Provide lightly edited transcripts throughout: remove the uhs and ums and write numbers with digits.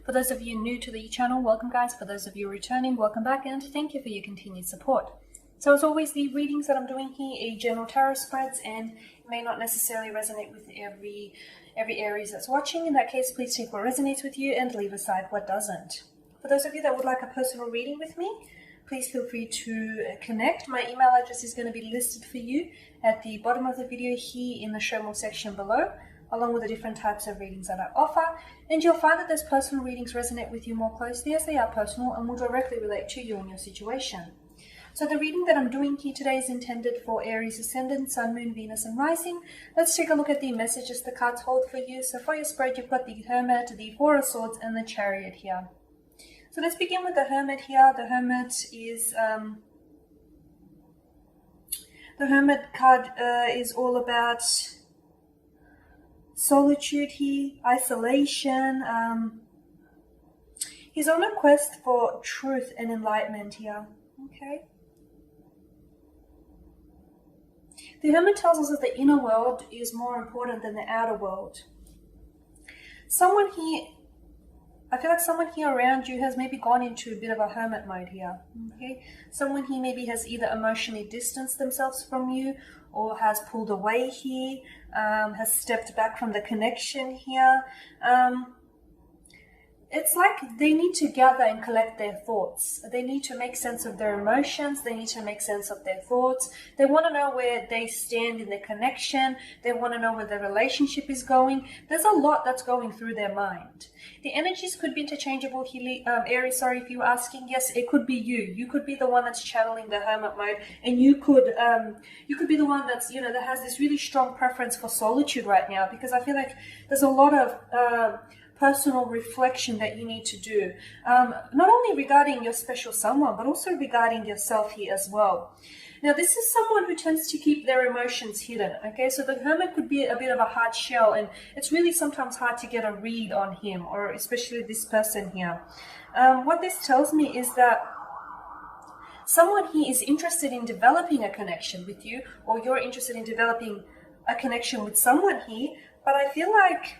For those of you new to the channel, welcome guys. For those of you returning, welcome back, and thank you for your continued support. So as always, the readings that I'm doing here are general tarot spreads, and it may not necessarily resonate with every Aries that's watching. In that case, please take what resonates with you and leave aside what doesn't. For those of you that would like a personal reading with me, please feel free to connect. My email address is going to be listed for you at the bottom of the video here in the show more section below, along with the different types of readings that I offer. And you'll find that those personal readings resonate with you more closely as they are personal and will directly relate to you and your situation. So the reading that I'm doing here today is intended for Aries Ascendant, Sun, Moon, Venus and Rising. Let's take a look at the messages the cards hold for you. So for your spread, you've got the Hermit, the Four of Swords and the Chariot here. So let's begin with the Hermit here. The Hermit is the Hermit card is all about solitude here, isolation. He's on a quest for truth and enlightenment here. Okay. The Hermit tells us that the inner world is more important than the outer world. I feel like someone here around you has maybe gone into a bit of a hermit mode here. Okay, someone here maybe has either emotionally distanced themselves from you, or has pulled away here, has stepped back from the connection here. It's like they need to gather and collect their thoughts. They need to make sense of their emotions. They need to make sense of their thoughts. They want to know where they stand in their connection. They want to know where the relationship is going. There's a lot that's going through their mind. The energies could be interchangeable here, Aries, sorry if you were asking. Yes, it could be you. You could be the one that's channeling the hermit mode, and you could be the one that's, that has this really strong preference for solitude right now, because I feel like there's a lot of personal reflection that you need to do, not only regarding your special someone, but also regarding yourself here as well. Now, this is someone who tends to keep their emotions hidden, okay? So the Hermit could be a bit of a hard shell, and it's really sometimes hard to get a read on him, or especially this person here. What this tells me is that someone here is interested in developing a connection with you, or you're interested in developing a connection with someone here, but I feel like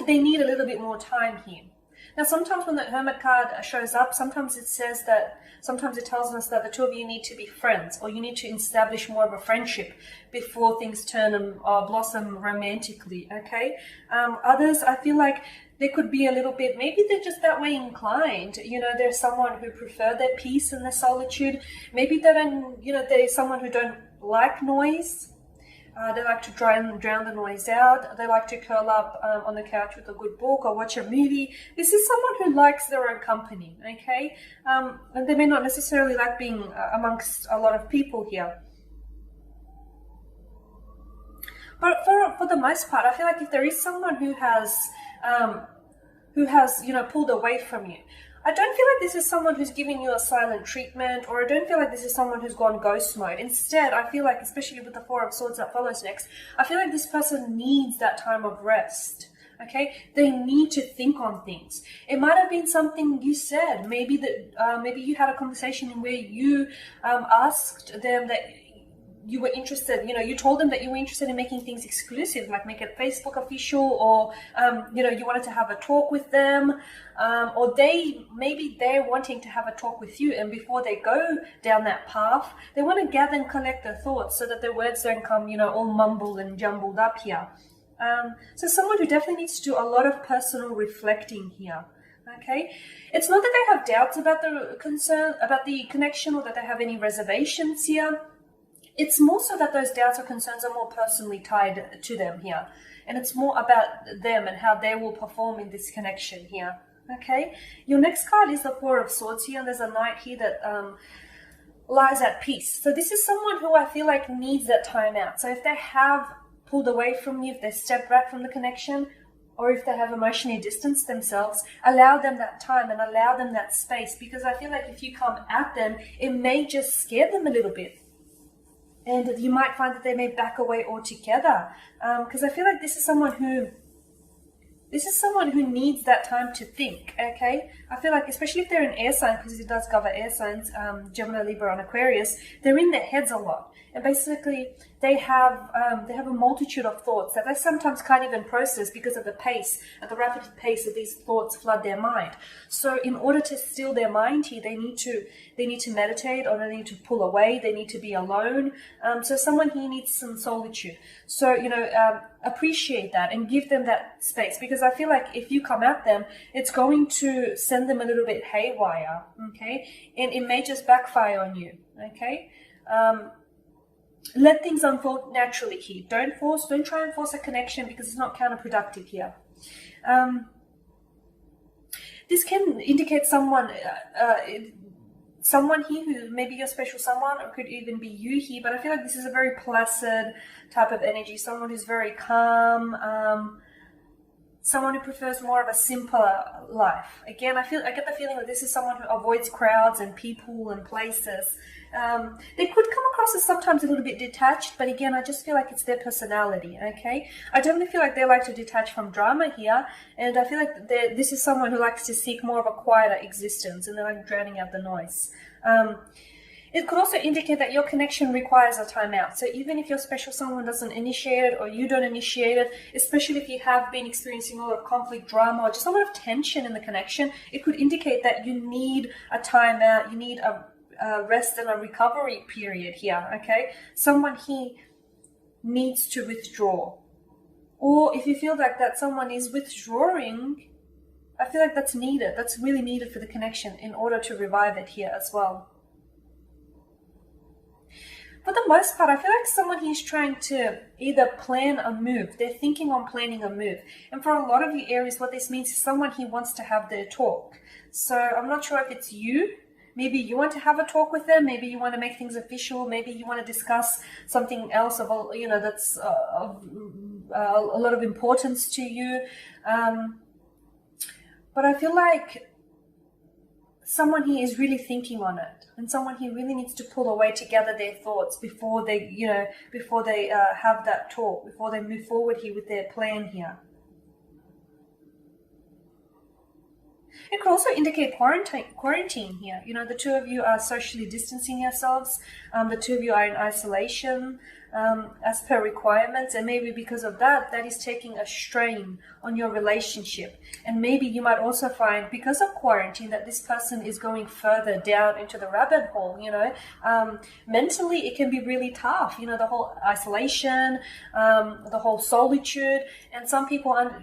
they need a little bit more time here. Now, sometimes when the Hermit card shows up, sometimes it tells us that the two of you need to be friends, or you need to establish more of a friendship before things turn and blossom romantically, okay? Others, I feel like they could be a little bit, maybe they're just that way inclined. There's someone who prefer their peace and their solitude. Maybe there's someone who don't like noise. They like to drown the noise out. They like to curl up on the couch with a good book or watch a movie. This is someone who likes their own company, okay? And they may not necessarily like being amongst a lot of people here. But for the most part, I feel like if there is someone who has pulled away from you, I don't feel like this is someone who's giving you a silent treatment, or I don't feel like this is someone who's gone ghost mode. Instead, I feel like, especially with the Four of Swords that follows next, I feel like this person needs that time of rest. Okay, they need to think on things. It might have been something you said. Maybe you had a conversation in where you asked them that you were interested, you told them that you were interested in making things exclusive, like make it Facebook official, or, you wanted to have a talk with them, or maybe they're wanting to have a talk with you, and before they go down that path, they want to gather and collect their thoughts so that their words don't come, all mumbled and jumbled up here. So someone who definitely needs to do a lot of personal reflecting here. Okay, it's not that they have doubts about the connection, or that they have any reservations here. It's more so that those doubts or concerns are more personally tied to them here. And it's more about them and how they will perform in this connection here. Okay? Your next card is the Four of Swords here, and there's a Knight here that lies at peace. So this is someone who I feel like needs that time out. So if they have pulled away from you, if they stepped back from the connection, or if they have emotionally distanced themselves, allow them that time and allow them that space. Because I feel like if you come at them, it may just scare them a little bit. And you might find that they may back away altogether, because I feel like this is someone who needs that time to think. Okay, I feel like, especially if they're an air sign, because it does cover air signs, Gemini, Libra, and Aquarius, they're in their heads a lot, and basically they have a multitude of thoughts that they sometimes can't even process because of the pace, at the rapid pace that these thoughts flood their mind. So in order to still their mind here, they need to meditate, or they need to pull away. They need to be alone. So someone here needs some solitude. So appreciate that and give them that space, because I feel like if you come at them, it's going to send them a little bit haywire. Okay, and it may just backfire on you. Okay. Let things unfold naturally here. Don't try and force a connection, because it's not counterproductive here. This can indicate someone here who maybe your special someone, or could even be you here, but I feel like this is a very placid type of energy, someone who's very calm, someone who prefers more of a simpler life. Again, I get the feeling that this is someone who avoids crowds and people and places. They could come across as sometimes a little bit detached, but again, I just feel like it's their personality. Okay, I definitely feel like they like to detach from drama here, and I feel like this is someone who likes to seek more of a quieter existence, and they're like drowning out the noise. It could also indicate that your connection requires a timeout. So even if your special someone doesn't initiate it, or you don't initiate it, especially if you have been experiencing a lot of conflict, drama, or just a lot of tension in the connection, it could indicate that you need a timeout, you need a rest and a recovery period here. Okay, someone here needs to withdraw, or if you feel like that someone is withdrawing, I feel like that's needed. That's really needed for the connection in order to revive it here as well. For the most part, I feel like someone here is trying to either plan a move. They're thinking on planning a move. And for a lot of you Aries, what this means is someone here wants to have their talk. So I'm not sure if it's you. Maybe you want to have a talk with them. Maybe you want to make things official. Maybe you want to discuss something else that's of a lot of importance to you. But I feel like someone here is really thinking on it, and someone here really needs to pull away to gather their thoughts before they have that talk, before they move forward here with their plan here. It could also indicate quarantine here. The two of you are socially distancing yourselves. The two of you are in isolation as per requirements, and maybe because of that is taking a strain on your relationship. And maybe you might also find, because of quarantine, that this person is going further down into the rabbit hole. Mentally it can be really tough. The whole isolation, the whole solitude, and some people are,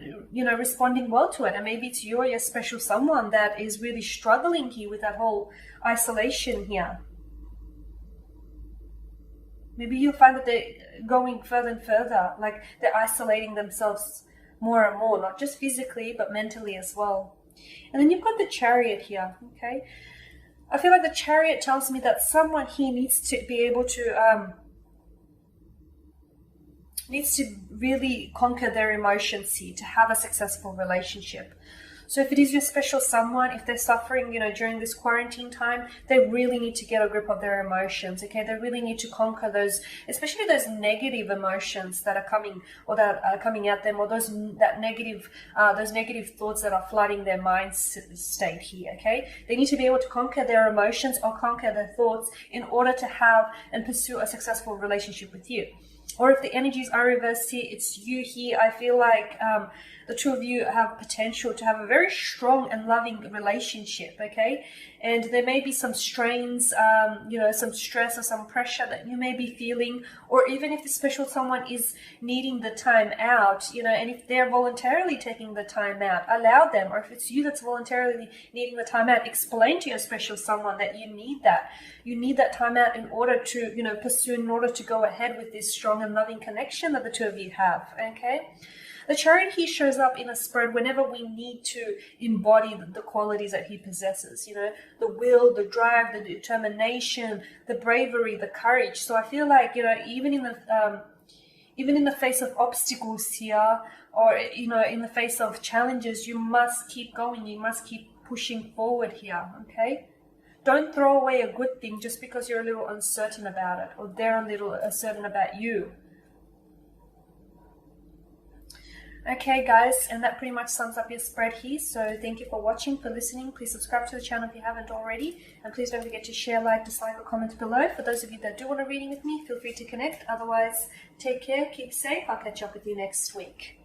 responding well to it. And maybe it's you or your special someone that is really struggling here with that whole isolation here. Maybe you'll find that they're going further and further, like they're isolating themselves more and more, not just physically, but mentally as well. And then you've got the Chariot here, okay? I feel like the Chariot tells me that someone here needs to be able to, needs to really conquer their emotions here to have a successful relationship. So if it is your special someone, if they're suffering, during this quarantine time, they really need to get a grip of their emotions, okay? They really need to conquer those, especially those negative emotions that are coming, or that are coming at them, or those negative thoughts that are flooding their mind state here, okay? They need to be able to conquer their emotions or conquer their thoughts in order to have and pursue a successful relationship with you. Or if the energies are reversed here, it's you here. I feel like the two of you have potential to have a very strong and loving relationship, okay? And there may be some strains, some stress or some pressure that you may be feeling, or even if the special someone is needing the time out, and if they're voluntarily taking the time out, allow them. Or if it's you that's voluntarily needing the time out, explain to your special someone that you need that. You need that time out in order to, pursue, in order to go ahead with this strong and loving connection that the two of you have, okay? The Chariot here shows up in a spread whenever we need to embody the qualities that he possesses, the will, the drive, the determination, the bravery, the courage. So I feel like, even in the face of obstacles here, or, in the face of challenges, you must keep going. You must keep pushing forward here, okay? Don't throw away a good thing just because you're a little uncertain about it, or they're a little uncertain about you. Okay guys, and that pretty much sums up your spread here. So thank you for watching, for listening. Please subscribe to the channel if you haven't already. And please don't forget to share, like, dislike, or comment below. For those of you that do want a reading with me, feel free to connect. Otherwise, take care, keep safe. I'll catch up with you next week.